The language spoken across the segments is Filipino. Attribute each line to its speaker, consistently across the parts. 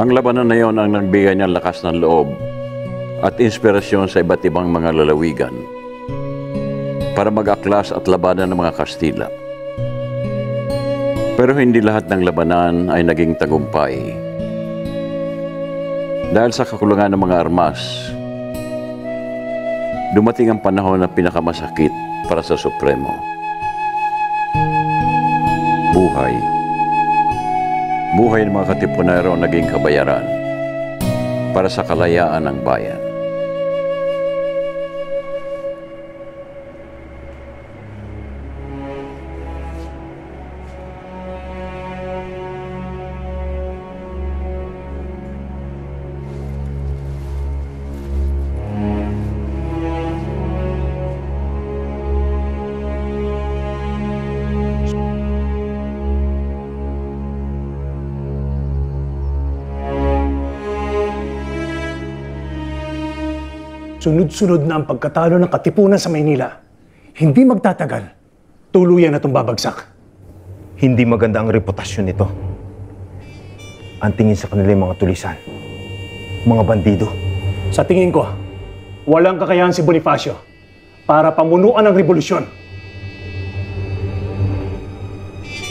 Speaker 1: Ang labanan na yon ang nagbigay niya lakas ng loob at inspirasyon sa iba't ibang mga lalawigan para mag-aklas at labanan ng mga Kastila. Pero hindi lahat ng labanan ay naging tagumpay. Dahil sa kakulangan ng mga armas, dumating ang panahon na pinakamasakit para sa Supremo. Buhay. Buhay ng mga Katipunero naging kabayaran para sa kalayaan ng bayan.
Speaker 2: Sunod-sunod na ang pagkatalo ng Katipunan sa Maynila. Hindi magtatagal. Tuluyan na itong babagsak.
Speaker 3: Hindi maganda ang reputasyon nito. Ang tingin sa kanila yung mga tulisan. Mga bandido.
Speaker 2: Sa tingin ko, walang kakayahan si Bonifacio para pamunuan ang revolusyon.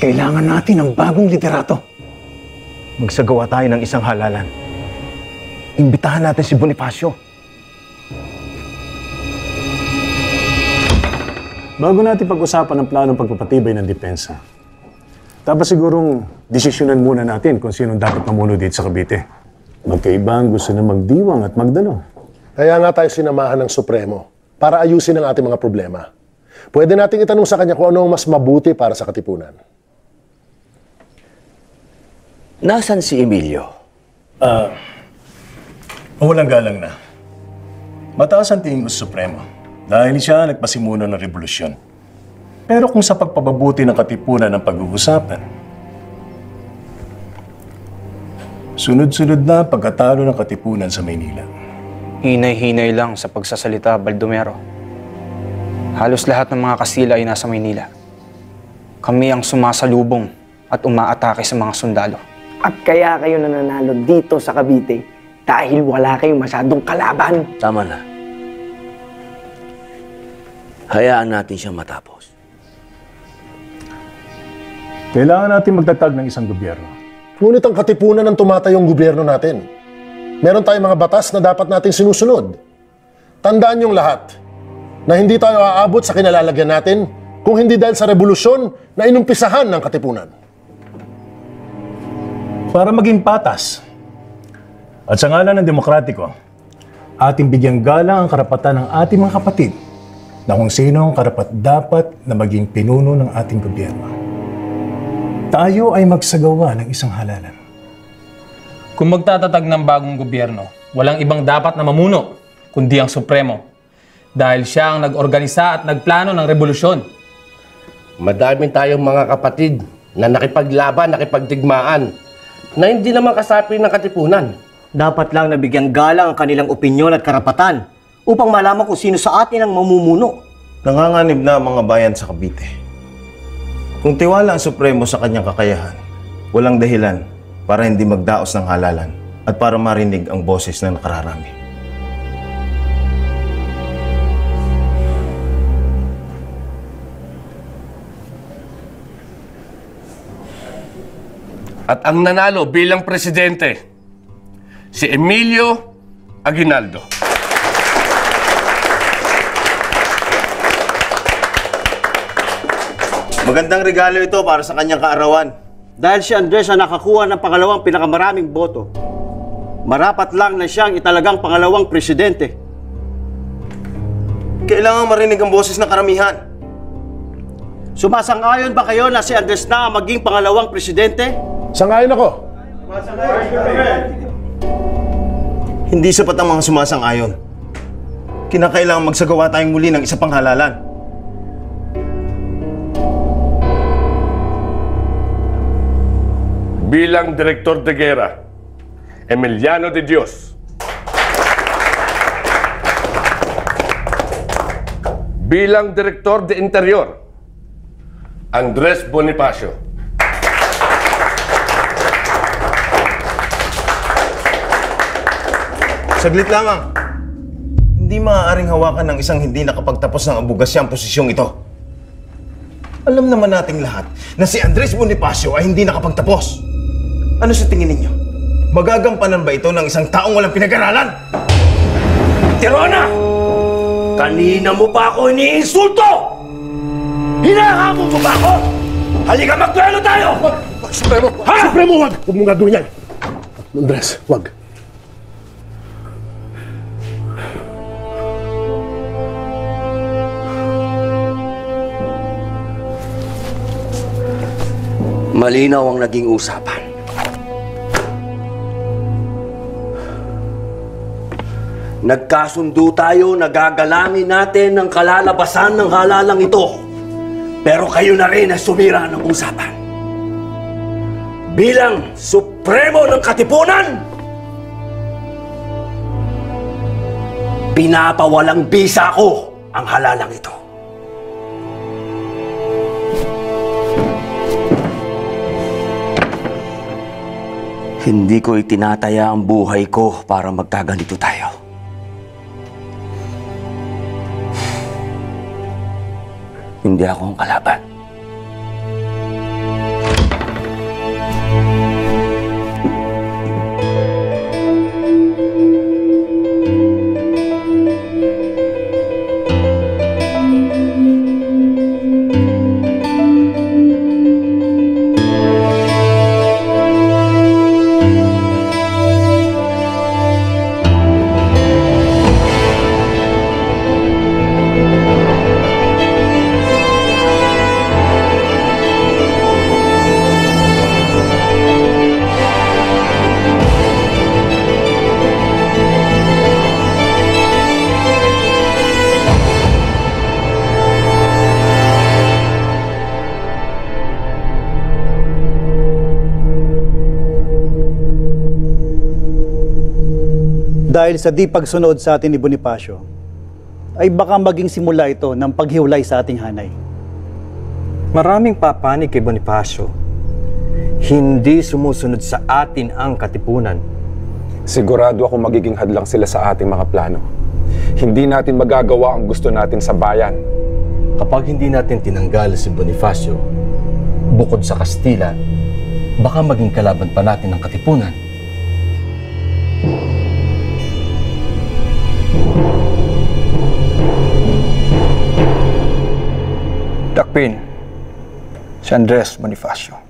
Speaker 2: Kailangan natin ng bagong liderato.
Speaker 3: Magsagawa tayo ng isang halalan. Imbitahan natin si Bonifacio.
Speaker 2: Bago natin pag-usapan ang planong pagpapatibay ng depensa, dapat sigurong desisyonan muna natin kung sinong dapat mamuno dito sa Cavite. Magkaiba ang gusto na magdiwang at magdalo.
Speaker 4: Kaya nga tayo sinamahan ng Supremo para ayusin ang ating mga problema. Pwede nating itanong sa kanya kung ano ang mas mabuti para sa Katipunan.
Speaker 5: Nasaan si Emilio?
Speaker 2: Walang galang na. Mataas ang tingin ko sa Supremo dahil siya nagpasimula ng revolusyon. Pero kung sa pagpapabuti ng Katipunan ang pag-uusapan, sunod-sunod na pagkatalo ng Katipunan sa Maynila.
Speaker 6: Hinay-hinay lang sa pagsasalita, Baldomero. Halos lahat ng mga Kastila ay nasa Maynila. Kami ang sumasalubong at umaatake sa mga sundalo.
Speaker 7: At kaya kayo nananalo dito sa Cavite dahil wala kayong masyadong kalaban.
Speaker 5: Tama na. Hayaan natin siyang matapos.
Speaker 2: Kailangan natin magtatag ng isang gobyerno.
Speaker 4: Ngunit ang Katipunan ang tumatayong gobyerno natin. Meron tayong mga batas na dapat natin sinusunod. Tandaan niyong lahat na hindi tayo aabot sa kinalalagyan natin kung hindi dahil sa revolusyon na inumpisahan ng Katipunan.
Speaker 2: Para maging patas at sa ngalan ng demokratiko, ating bigyang galang ang karapatan ng ating mga kapatid na kung sino ang karapat-dapat na maging pinuno ng ating gobyerno. Tayo ay magsagawa ng isang halalan.
Speaker 8: Kung magtatatag ng bagong gobyerno, walang ibang dapat na mamuno, kundi ang Supremo. Dahil siya ang nag-organisa at nagplano ng revolusyon.
Speaker 5: Madami tayong mga kapatid na nakipaglaban, nakipagdigmaan, na hindi naman kasapi ng Katipunan.
Speaker 9: Dapat lang nabigyan galang ang kanilang opinyon at karapatan upang malaman kung sino sa atin ang mamumuno.
Speaker 3: Nanganganib na ang mga bayan sa Cavite. Kung tiwala ang Supremo sa kanyang kakayahan, walang dahilan para hindi magdaos ng halalan at para marinig ang boses na nakararami.
Speaker 5: At ang nanalo bilang presidente, si Emilio Aguinaldo.
Speaker 3: Magandang regalo ito para sa kanyang kaarawan.
Speaker 9: Dahil si Andres ang nakakuha ng pangalawang pinakamaraming boto, marapat lang na siyang italagang pangalawang presidente.
Speaker 3: Kailangan marinig ang boses ng karamihan.
Speaker 9: Sumasang-ayon ba kayo na si Andres na ang maging pangalawang presidente?
Speaker 4: Sangayon ako.
Speaker 3: Hindi sapat ang mga sumasang-ayon. Kinakailangan magsagawa tayong muli ng isa pang halalan.
Speaker 5: Bilang Direktor de Guerra, Emiliano de Dios. Bilang Direktor de Interior, Andres Bonifacio.
Speaker 3: Saglit lamang. Hindi maaaring hawakan ng isang hindi nakapagtapos ng abogasya ang posisyong ito. Alam naman nating lahat na si Andres Bonifacio ay hindi nakapagtapos. Ano sa tingin ninyo? Magagampanan ba ito ng isang taong walang pinag-aralan?
Speaker 5: Tirona! Kanina mo pa ako iniinsulto! Hinahamon mo ba ako? Halika magduelo tayo!
Speaker 4: Supremo!
Speaker 5: Ha?
Speaker 4: Supremo, wag! Huwag mong gagawin yan! Andres, wag.
Speaker 5: Malinaw ang naging usapan. Nagkasundo tayo na gagalangin natin ang kalalabasan ng halalang ito. Pero kayo na rin ang sumira ng usapan. Bilang Supremo ng Katipunan, pinapawalang bisa ko ang halalang ito. Hindi ko itinataya ang buhay ko para magkaganito tayo. Hindi ako ang kalaban.
Speaker 10: Dahil sa di pagsunod sa atin ni Bonifacio, ay baka maging simula ito ng paghiwalay sa ating hanay.
Speaker 11: Maraming papanig kay Bonifacio. Hindi sumusunod sa atin ang katipunan.
Speaker 12: Sigurado ako magiging hadlang sila sa ating mga plano. Hindi natin magagawa ang gusto natin sa bayan.
Speaker 11: Kapag hindi natin tinanggal si Bonifacio, bukod sa Kastila, baka maging kalaban pa natin ang katipunan.
Speaker 6: Dakpin, si Andres Bonifacio.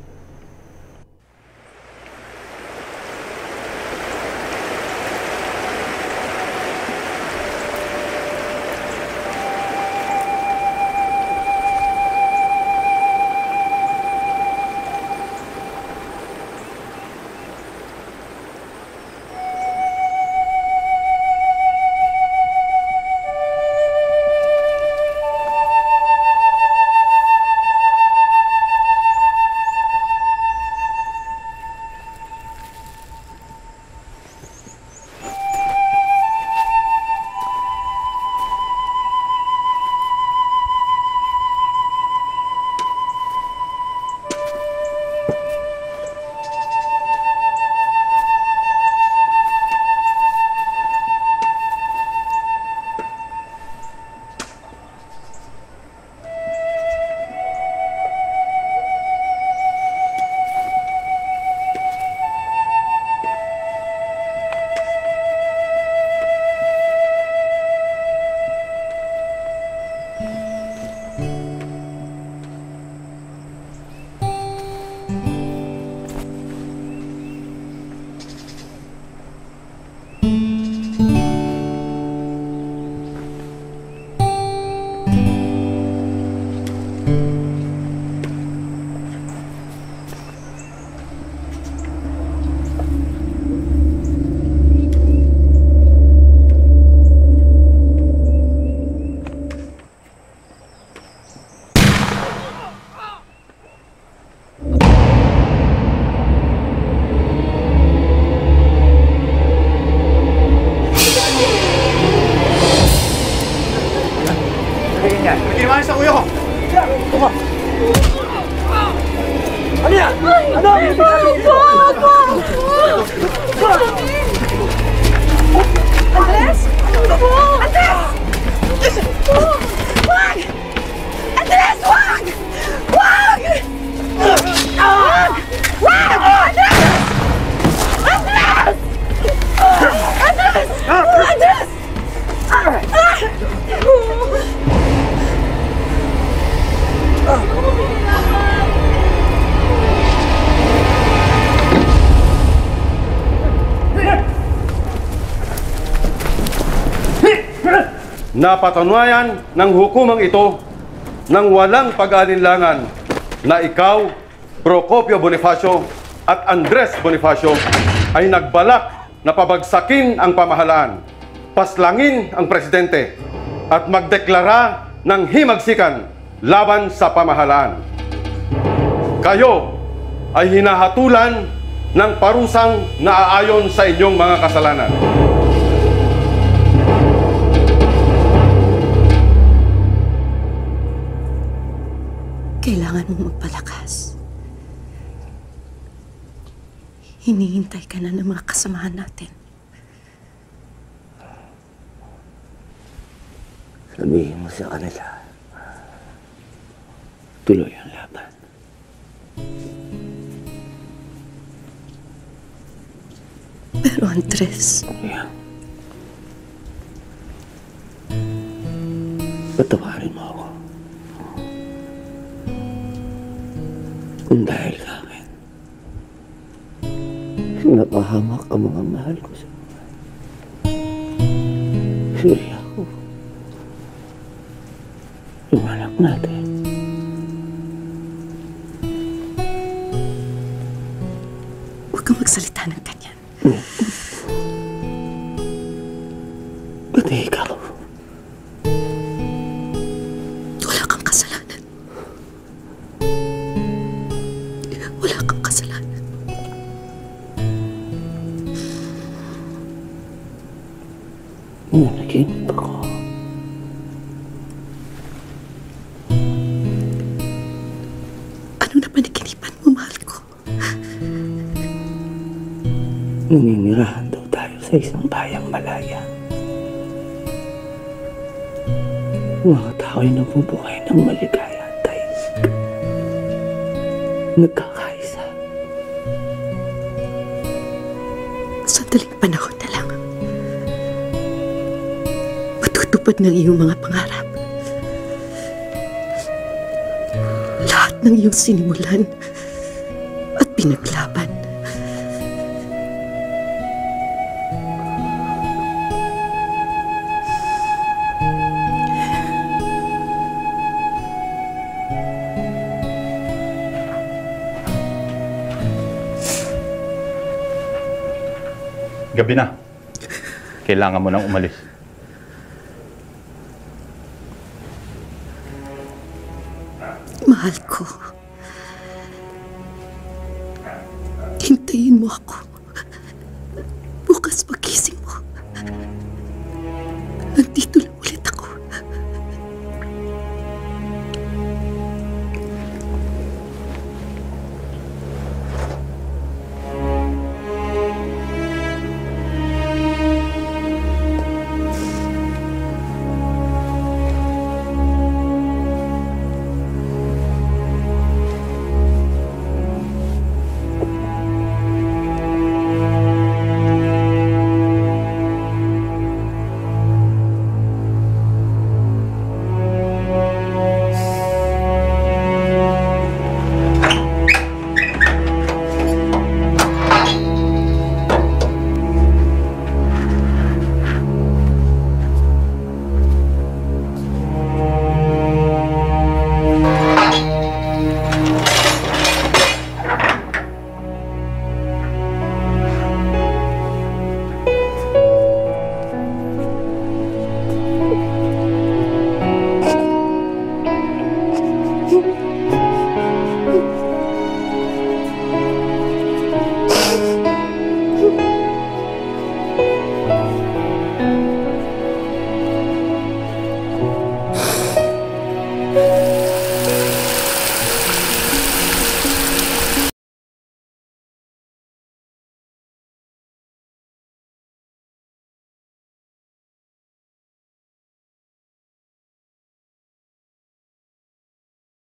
Speaker 13: Sa kuya ko!
Speaker 5: Ano yan? Ano?
Speaker 13: Andres! Andres! Wag! Andres, wag! Wag! Wag! Wag! Andres! Andres! Andres! Andres!
Speaker 14: Napatunayan ng hukumang ito ng walang pag-alinlangan na ikaw, Procopio Bonifacio at Andres Bonifacio ay nagbalak na pabagsakin ang pamahalaan, paslangin ang presidente at magdeklara ng himagsikan laban sa pamahalaan. Kayo ay hinahatulan ng parusang naaayon sa inyong mga kasalanan.
Speaker 15: Kailangan mong magpalakas. Hinihintay ka na ng mga kasamahan natin.
Speaker 5: Sabihin mo sa kanila, tuloy ang laban.
Speaker 15: Pero Andres...
Speaker 5: Patawarin mo ako. Kung dahil sa akin, napahamak ang mga mahal ko sa buhay. Suri ako. Yung anak natin.
Speaker 15: Huwag kang magsalita ng ganyan.
Speaker 5: Pati ikaw.
Speaker 15: Wala kang kasalanan. Wala kang kasalanan.
Speaker 5: Nanaginip ako.
Speaker 15: Ano na panaginipan mo, mahal ko?
Speaker 5: Naninirahan daw tayo sa isang bayang malaya. Mga tao'y nabubuhay ng maligaya at tahimik. Nagkakaisa.
Speaker 15: Sandaling panahon na lang. Matutupad ng iyong mga pangarap. Lahat ng iyong sinimulan at pinaglaban.
Speaker 14: Gabi na. Kailangan mo nang umalis.
Speaker 15: Mahal ko. Hintayin mo ako. Bukas pagising mo. Nandito lang